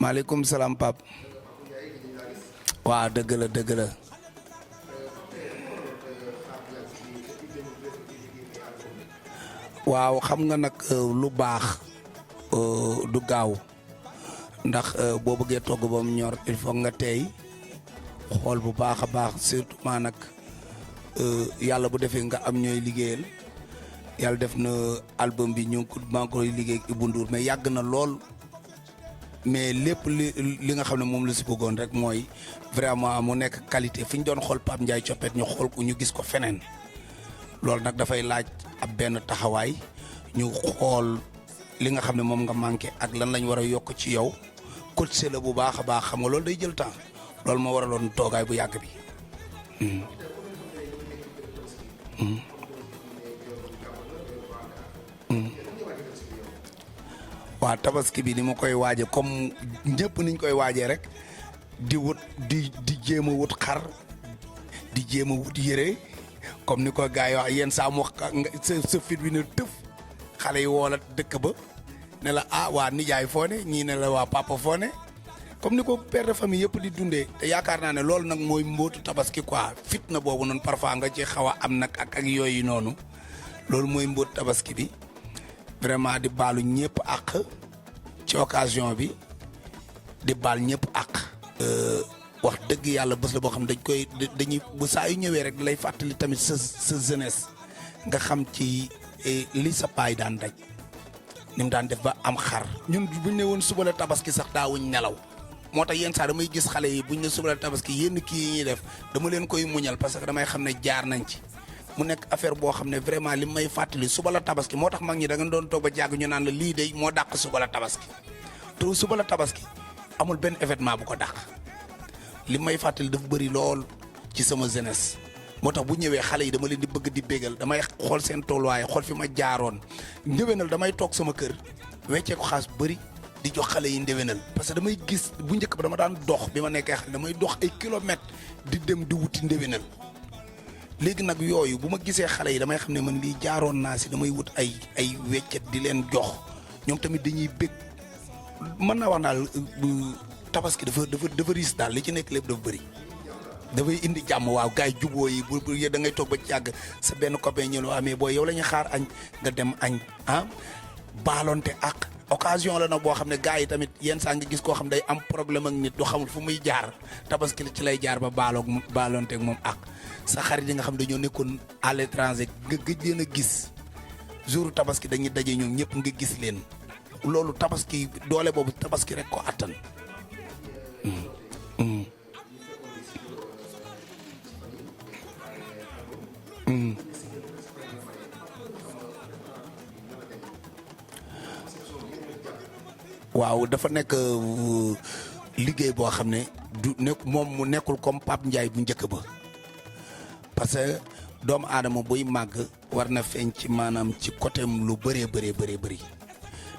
maaleykum salaam Pape. waaw dëgg la dëgg la. waaw xam nga nag lu baax du gaaw ndax boo bëggee togg ba mu ñor il faut nga tey xool bu baax a baax surtout maa nag yàlla bu defee nga am ñooy liggéeyal yàlla def na album bi ñu maa ngi koy liggéey ak Ibou Ndour mais yàgg na lool mais lépp li nga xam ne moom la si bëggoon rek mooy vraiment mu nekk qualité fi ñu doon xool Pape Ndiaye Coppet ñu xool ko ñu gis ko feneen loolu nag dafay laaj ab benn taxawaay ñu xool li nga xam ne moom nga manqué ak lan lañ war a yokk ci yow coaché la bu baax a baax xam nga loolu day jël temps loolu moo waraloon toogaay bu yàgg bi. waaw tabaski bi ni ma koy waaje comme ñëpp niñ koy waajee rek di wut di jéem a wut xar di jéem a wut yére comme ni ko gars yi wax yenn saa mu wax sa fit bi ne tëf xale yi woo la dëkk ba ne la ah waa nijaay foo ne ñii ne la waa papa foo ne comme ni ko père de famille yëpp di dundee te yaakaar naa ne loolu nag mooy mbootu tabaski quoi fitna boobu noonu parfois nga ci xaw a am nag ak yooyu noonu loolu mooy mbootu tabaski bi vraiment di baalu ñëpp àq ci occasion bi di baal ñëpp àq. wax dëgg yàlla bés la boo xam dañuy bu saa yu ñëwee rek lay fàttali tamit sa jeunesse nga xam ci li sa paay daan daj ni mu daan def ba am xar ñun buñ ne woon suba la tabaski sax daawuñ nelaw moo tax yenn saa damay gis xale yi buñ ne suba la tabaski yenn kii yi ñuy def dama leen koy muñal parce que damay xam ne jaar nañ ci mu nekk affaire boo xam ne vraiment li may fàttali suba la tabaski moo tax mag ñi da nga doon toog ba jàgg ñu naan la lii de moo dàq suba la tabaski te suba la tabaski amul benn événement bu ko dàq li may fàttali dafa bëri lool ci sama jeunesse moo tax bu ñëwee xale yi dama leen di bëgg di bégal damay xool seen tolluwaay xool fi ma jaaroon ndéwénal damay toog sama kër weccee ko xaas bëri di jox xale yi ndéwénal parce que damay gis bu njëkk ba dama daan dox bi ma nekkee xale damay dox ay kilomètres di dem di wuti ndéwénal léegi nag yooyu bu ma gisee xale yi damay xam ne man lii jaaroon naa si damay wut ay weccet di leen jox ñoom tamit dañuy bég mën naa wax daal tabaski dafa riis daal li ci nekk lépp dafa bëri dafay indi jàmm waaw gars yi juboo yi bu da ngay toog ba ci yàgg sa benn copain ñëw la mais booy yow la ñuy xaar añ nga dem añ ah baalonte ak occasion la nag boo xam ne gars yi tamit yenn saa nga gis koo xam day am problème ak nit du xamul fu muy jaar tabaski ci lay jaar ba baalonte ak moom ak sa xarit yi nga xam dañoo nekkoon à l'étranger nga gëj leen a gis jour tabaski dañuy daje ñoom ñëpp nga gis leen loolu tabaski doole boobu tabaski rek ko attan. waaw dafa nekk liggéey boo xam ne du nekk moom mu nekkul comme Pape Ndiaye bu njëkk ba parce que doomu aadama buy màgg war na feeñ ci maanaam ci côté lu bëree bëri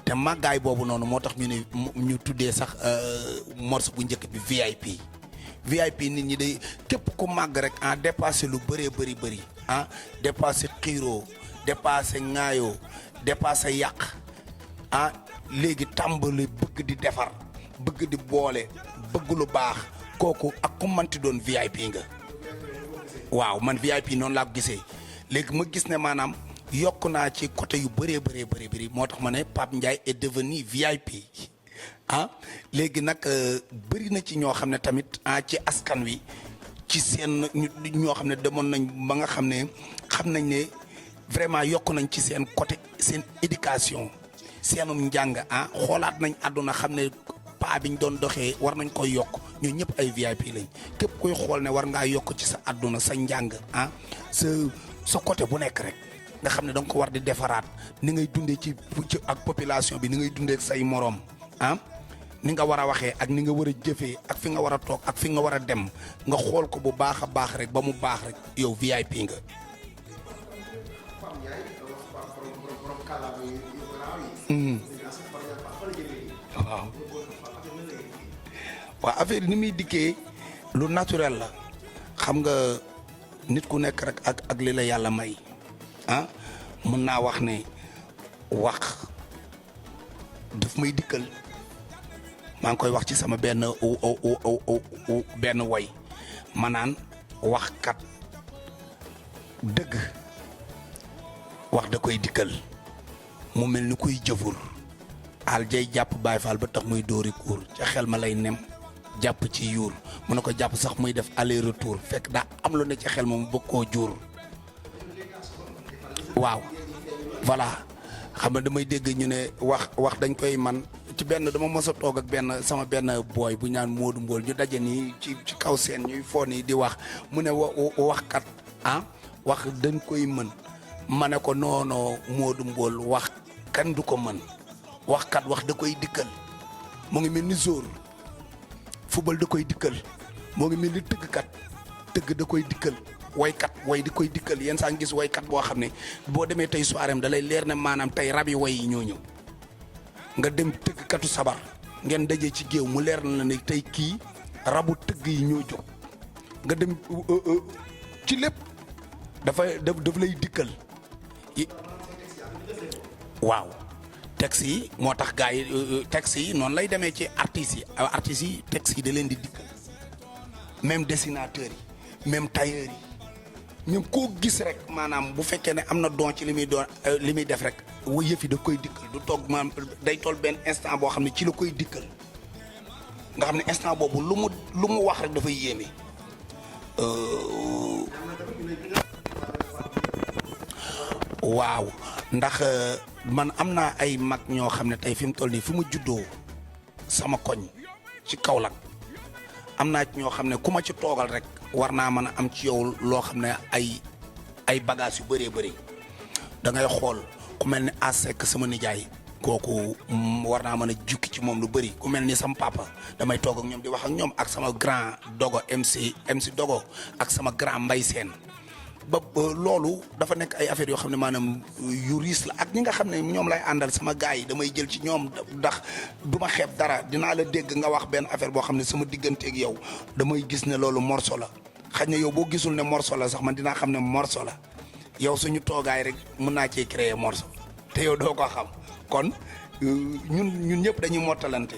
te màggaay boobu noonu moo tax ñu ne ñu tuddee sax morceau bu njëkk bi VIP nit ñi day képp ku màgg rek ah dépassé lu bëree bëri ah dépassé xiiroo dépassé ŋaayoo dépassé yàq ah léegi tàmbali bëgg di defar bëgg di boole bëgg lu baax kooku ak ku manti doon VIP nga waaw man VIP noonu laa ko gisee léegi ma gis ne maanaam yokk naa ci côté yu bëree bëri moo tax ma ne Pape Ndiaye est devenu VIP ah léegi nag bëri na ci ñoo xam ne tamit ah ci askan wi ci seen ñoo xam ne demoon nañ ba nga xam ne xam nañ ne vraiment yokk nañ ci seen côté seen éducation seenum njàng ah xoolaat nañ àdduna xam ne paa biñ doon doxee war nañ koy yokk ñoo ñëpp ay VIP lañ képp koy xool ne war ngaa yokk ci sa àdduna sa njàng ah sa côté bu nekk rek nga xam ne danga ko war di defaraat ni ngay dundee ci ak population bi ni ngay dundee ak say moroom ah ni nga war a waxee ak ni nga war a jëfee ak fi nga war a toog ak fi nga war a dem nga xool ko bu baax a baax rek ba mu baax rek yow VIP nga. waaw affaire yi ni muy dikkee lu naturel la xam nga nit ku nekk rek ak li la yàlla may ah mën naa wax ne wax daf may dikkal maa ngi koy wax ci sama benn woy ma naan waxkat dëgg wax da koy dikkal mu mel ni kuy jëfur al jay jàpp Baay Faal ba tax muy dóori kuur ca xel ma lay nem jàpp ci yuur mu ne ko jàpp sax muy def aller retour fekk daa am lu ne ci xel ma mu bëgg koo juur waaw voilà xam nga damay dégg ñu ne wax dañ koy man ci benn dama mos a toog ak benn sama benn booy bu ñaan Moodu Mbool ñu daje nii ci kaw seen ñuy foo nii di wax mu ne waxkat wax dañ koy mën ma ne ko noono Moodu Mbool wax kan du ko mën waxkat wax da koy dikkal mu ngi mel ni jour football da koy dikkal moo ngi mel ni tëggkat tëgg da koy dikkal waykat way di koy dikkal yenn saa ngi gis waykat boo xam ne boo demee tey soirée am da lay leer ne maanaam tey rab yi way yi ñoo ñëw nga dem tëggkatu sabar ngeen daje ci géew mu leer na la ne tey kii rabu tëgg yi ñoo jóg nga dem ci lépp daf lay dikkal waaw texte yi moo tax gars yi texte yi noonu lay demee ci artistes yi texte yi da leen di dikkal même dessinateurs yi même tailleurs yi ñoom koo gis rek maanaam bu fekkee ne am na don ci li muy def rek yëf yi da koy dikkal du toog maanaam day toll benn instant boo xam ne ci la koy dikkal nga xam ne instant boobu lu mu wax rek dafay yéeme. waaw ndax man am naa ay mag ñoo xam ne tey fi mu toll nii fi mu juddoo sama koñ ci Kaolack am naa ci ñoo xam ne ku ma ci toogal rek war naa mën a am ci yow loo xam ne ay bagages yu bëree bëri da ngay xool ku mel ni Asek sama nijaay kooku war naa mën a jukki ci moom lu bëri ku mel ni sama papa damay toog ak ñoom di wax ak ñoom ak sama grand dogo MC dogo ak sama grand Mbay Seen ba loolu dafa nekk ay affaires yoo xam ne maanaam yu riis la ak ñi nga xam ne ñoom lay àndal sama gars yi damay jël ci ñoom ndax du ma xeeb dara dinaa la dégg nga wax benn affaire boo xam ne sama digganteeg yow damay gis ne loolu morceau la xëy na yow boo gisul ne morceau la sax man dinaa xam ne morceau la yow suñu toogaay rek mën naa cee créer morceau te yow doo ko xam kon ñun ñëpp dañuy mottalante.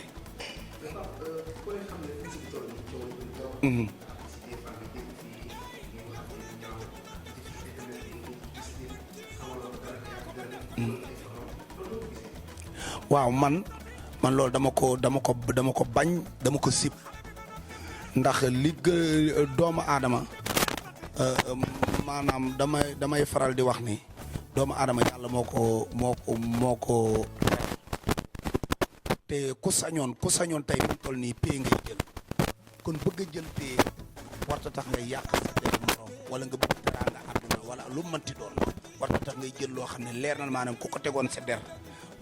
waaw man loolu dama ko bañ dama ko sib ndax li doomu aadama maanaam damay faral di wax ni doomu aadama yàlla moo ko te ku sañoon tey mu toll nii pay ngay jël kon bëgg a jël pay warta tax ngay yàq sa der morom wala nga bëgg teraanga àdduna wala lu mënti doon warta tax ngay jël loo xam ne leer na maanaam ku ko tegoon sa der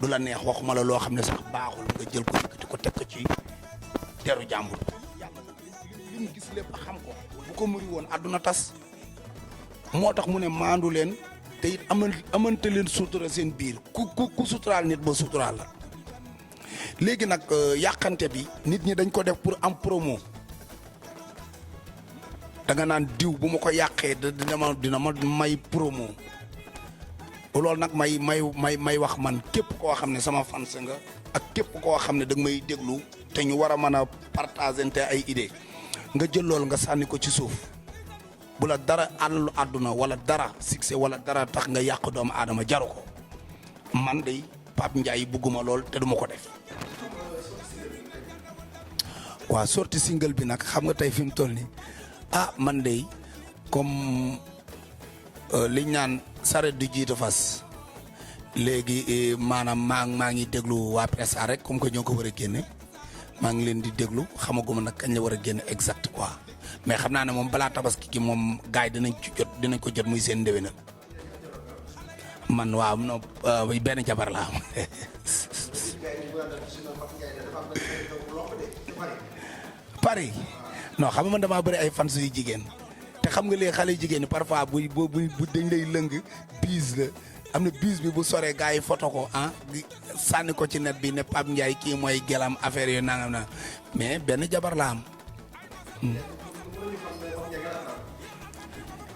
du la neex waxuma la loo xam ne sax baaxul nga jël ko yëkkati ko teg ko ci deru jàmbur yàlla li mu gis lépp xam ko bu ko muri woon àdduna tas moo tax mu ne maandu leen te it amante leen sutura seen biir ku suturaal nit ba suturaal la léegi nag yàqante bi nit ñi dañ ko def pour am promo da nga naan diw bu ma ko yàqee dina ma may promo loolu nag may wax man képp koo xam ne sama fans nga ak képp koo xam ne da nga may déglu te ñu war a mën a partager te ay idée nga jël loolu nga sànni ko ci suuf bu la dara alalu àdduna wala dara succès wala dara tax nga yàq doomu aadama jaru ko man de Pape Ndiaye bugguma lool te duma ko def. waaw sorti single bi nag xam nga tey fi mu toll nii man de comme liñ naan saret du jiitu fas léegi maanaam maa ngi déglu waa presse rek comme que ñoo ko war a génne maa ngi leen di déglu xamaguma nag kañ la war a génne exact quoi mais xam naa ne moom balaa tabaski gi moom gars yi dinañ ko jot muy seen ndéwénal man waaw non benn jabar laa am Paris non xam nga man damaa bëri ay fans yu jigéen te xam nga léegi xale yu jigéen ñi parfois bu dañ lay lëng biis la am na biis bi bu soree gars yi photo ko sànni ko ci net bi ne Pape Ndiaye kii mooy gelam affaire yooyu nangam na mais benn jabar laa am.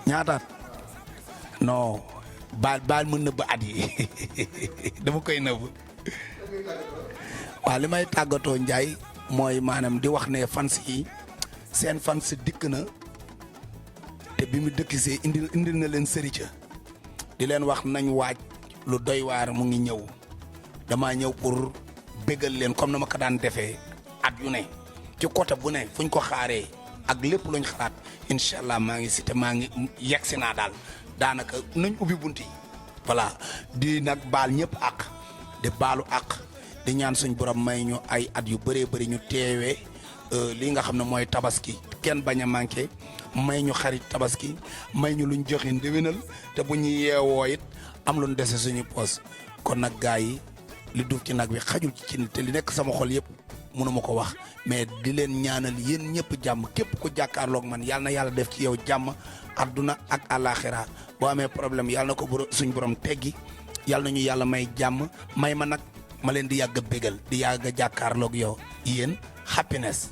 ñaataat non baal mën nëbb at yi dama koy nëbb waaw li may tàggatoo Ndiaye mooy maanaam di wax ne fans yi seen fans dikk na te bi mu dëkkisee indil na leen sërica di leen wax nañ waaj lu doy waar mu ngi ñëw dama ñëw pour bégal leen comme na ma ko daan defee at yu ne ci côté bu ne fuñ ko xaaree ak lépp luñ xalaat incha allah maa ngi si te maa ngi yegsi naa daal daanaka nañ ubbi bunt yi voilà di nag baal ñëpp ak di baalu ak di ñaan suñ borom may ñu ay at yu bëree bëri ñu teewee lii nga xam ne mooy tabaski kenn bañ a manqué may ñu xarit tabaski may ñu luñ joxe ndéwénal te bu ñu yeewoo it am luñ dese suñu poos kon nag gars yi li duuf ci nag bi xajul ci cin te li nekk sama xol yëpp mënuma ko wax mais di leen ñaanal yéen ñëpp jàmm képp ku jàkkaarloog man yàlla na yàlla def ci yow jàmm adduna ak àllaaxira boo amee problème yàlla na ko suñ borom teggi yàlla na ñu yàlla may jàmm may ma nag ma leen di yàgg a bégal di yàgg a jàkkaarloog yow yéen happiness